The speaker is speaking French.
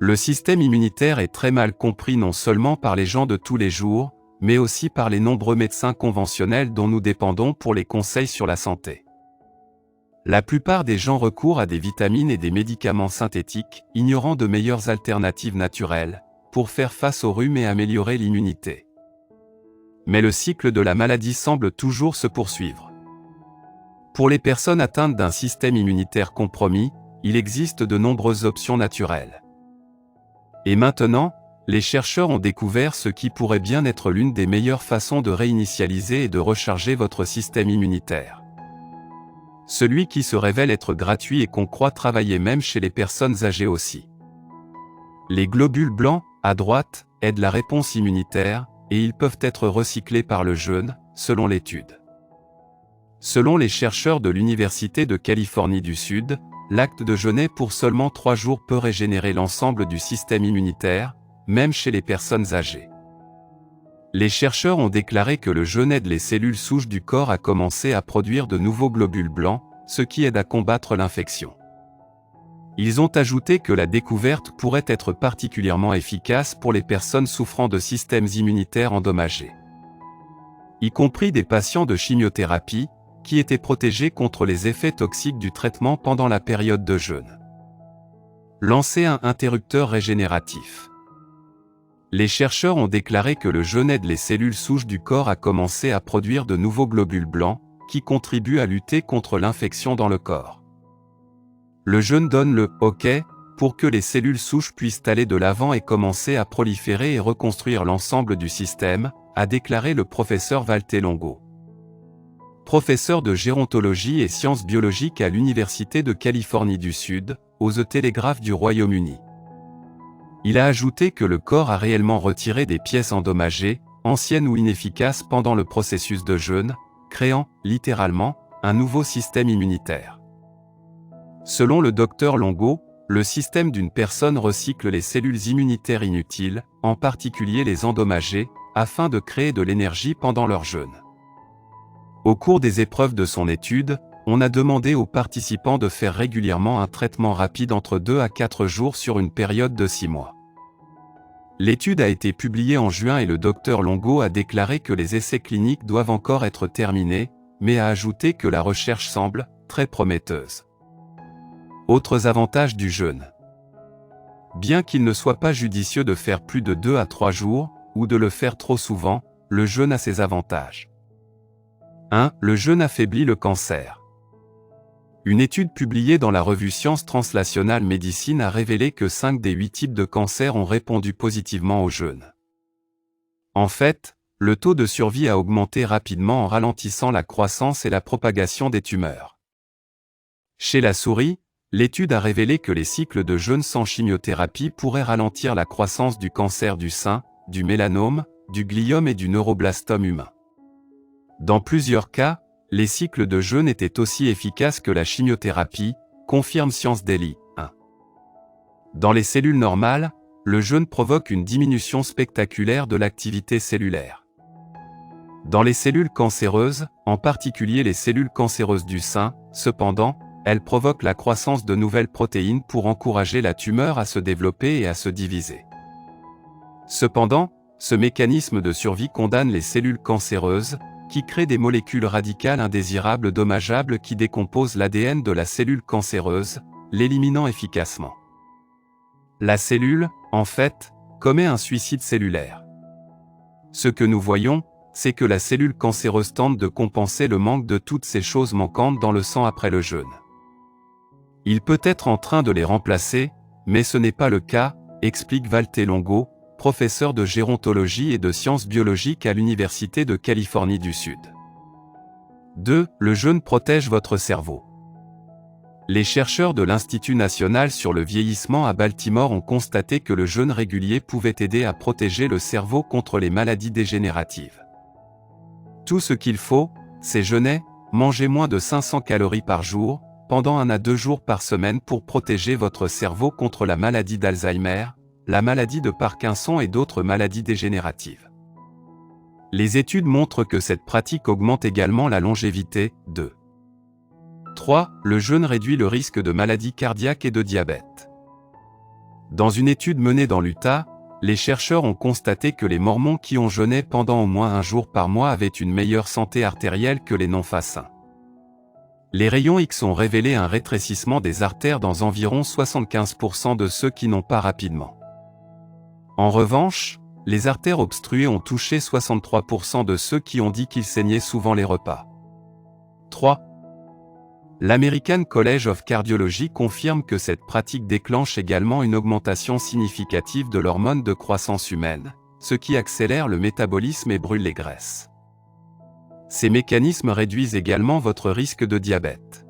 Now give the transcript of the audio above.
Le système immunitaire est très mal compris non seulement par les gens de tous les jours, mais aussi par les nombreux médecins conventionnels dont nous dépendons pour les conseils sur la santé. La plupart des gens recourent à des vitamines et des médicaments synthétiques, ignorant de meilleures alternatives naturelles, pour faire face au rhume et améliorer l'immunité. Mais le cycle de la maladie semble toujours se poursuivre. Pour les personnes atteintes d'un système immunitaire compromis, il existe de nombreuses options naturelles. Et maintenant, les chercheurs ont découvert ce qui pourrait bien être l'une des meilleures façons de réinitialiser et de recharger votre système immunitaire. Celui qui se révèle être gratuit et qu'on croit travailler même chez les personnes âgées aussi. Les globules blancs, à droite, aident la réponse immunitaire, et ils peuvent être recyclés par le jeûne, selon l'étude. Selon les chercheurs de l'Université de Californie du Sud, l'acte de jeûner pour seulement 3 jours peut régénérer l'ensemble du système immunitaire, même chez les personnes âgées. Les chercheurs ont déclaré que le jeûne aide les cellules souches du corps à commencer à produire de nouveaux globules blancs, ce qui aide à combattre l'infection. Ils ont ajouté que la découverte pourrait être particulièrement efficace pour les personnes souffrant de systèmes immunitaires endommagés, y compris des patients de chimiothérapie, qui étaient protégés contre les effets toxiques du traitement pendant la période de jeûne. Lancer un interrupteur régénératif. Les chercheurs ont déclaré que le jeûne aide les cellules souches du corps à commencer à produire de nouveaux globules blancs, qui contribuent à lutter contre l'infection dans le corps. Le jeûne donne le « OK » pour que les cellules souches puissent aller de l'avant et commencer à proliférer et reconstruire l'ensemble du système, a déclaré le professeur Valter Longo, professeur de gérontologie et sciences biologiques à l'Université de Californie du Sud, aux The Telegraph du Royaume-Uni. Il a ajouté que le corps a réellement retiré des pièces endommagées, anciennes ou inefficaces pendant le processus de jeûne, créant, littéralement, un nouveau système immunitaire. Selon le docteur Longo, le système d'une personne recycle les cellules immunitaires inutiles, en particulier les endommagées, afin de créer de l'énergie pendant leur jeûne. Au cours des épreuves de son étude, on a demandé aux participants de faire régulièrement un traitement rapide entre 2 à 4 jours sur une période de 6 mois. L'étude a été publiée en juin et le docteur Longo a déclaré que les essais cliniques doivent encore être terminés, mais a ajouté que la recherche semble très prometteuse. Autres avantages du jeûne. Bien qu'il ne soit pas judicieux de faire plus de 2 à 3 jours, ou de le faire trop souvent, le jeûne a ses avantages. 1. Le jeûne affaiblit le cancer. Une étude publiée dans la revue Science Translational Medicine a révélé que 5 des 8 types de cancer ont répondu positivement au jeûne. En fait, le taux de survie a augmenté rapidement en ralentissant la croissance et la propagation des tumeurs. Chez la souris, l'étude a révélé que les cycles de jeûne sans chimiothérapie pourraient ralentir la croissance du cancer du sein, du mélanome, du gliome et du neuroblastome humain. Dans plusieurs cas, les cycles de jeûne étaient aussi efficaces que la chimiothérapie, confirme Science Daily 1. Dans les cellules normales, le jeûne provoque une diminution spectaculaire de l'activité cellulaire. Dans les cellules cancéreuses, en particulier les cellules cancéreuses du sein, cependant, elles provoquent la croissance de nouvelles protéines pour encourager la tumeur à se développer et à se diviser. Cependant, ce mécanisme de survie condamne les cellules cancéreuses, qui créent des molécules radicales indésirables dommageables qui décomposent l'ADN de la cellule cancéreuse, l'éliminant efficacement. La cellule, en fait, commet un suicide cellulaire. Ce que nous voyons, c'est que la cellule cancéreuse tente de compenser le manque de toutes ces choses manquantes dans le sang après le jeûne. Il peut être en train de les remplacer, mais ce n'est pas le cas, explique Valter Longo, professeur de gérontologie et de sciences biologiques à l'Université de Californie du Sud. 2. Le jeûne protège votre cerveau. Les chercheurs de l'Institut national sur le vieillissement à Baltimore ont constaté que le jeûne régulier pouvait aider à protéger le cerveau contre les maladies dégénératives. Tout ce qu'il faut, c'est jeûner, manger moins de 500 calories par jour, pendant 1 à 2 jours par semaine pour protéger votre cerveau contre la maladie d'Alzheimer, la maladie de Parkinson et d'autres maladies dégénératives. Les études montrent que cette pratique augmente également la longévité. 2. 3. Le jeûne réduit le risque de maladies cardiaques et de diabète. Dans une étude menée dans l'Utah, les chercheurs ont constaté que les Mormons qui ont jeûné pendant au moins un jour par mois avaient une meilleure santé artérielle que les non-façins. Les rayons X ont révélé un rétrécissement des artères dans environ 75% de ceux qui n'ont pas rapidement. En revanche, les artères obstruées ont touché 63% de ceux qui ont dit qu'ils saignaient souvent les repas. 3. L'American College of Cardiology confirme que cette pratique déclenche également une augmentation significative de l'hormone de croissance humaine, ce qui accélère le métabolisme et brûle les graisses. Ces mécanismes réduisent également votre risque de diabète.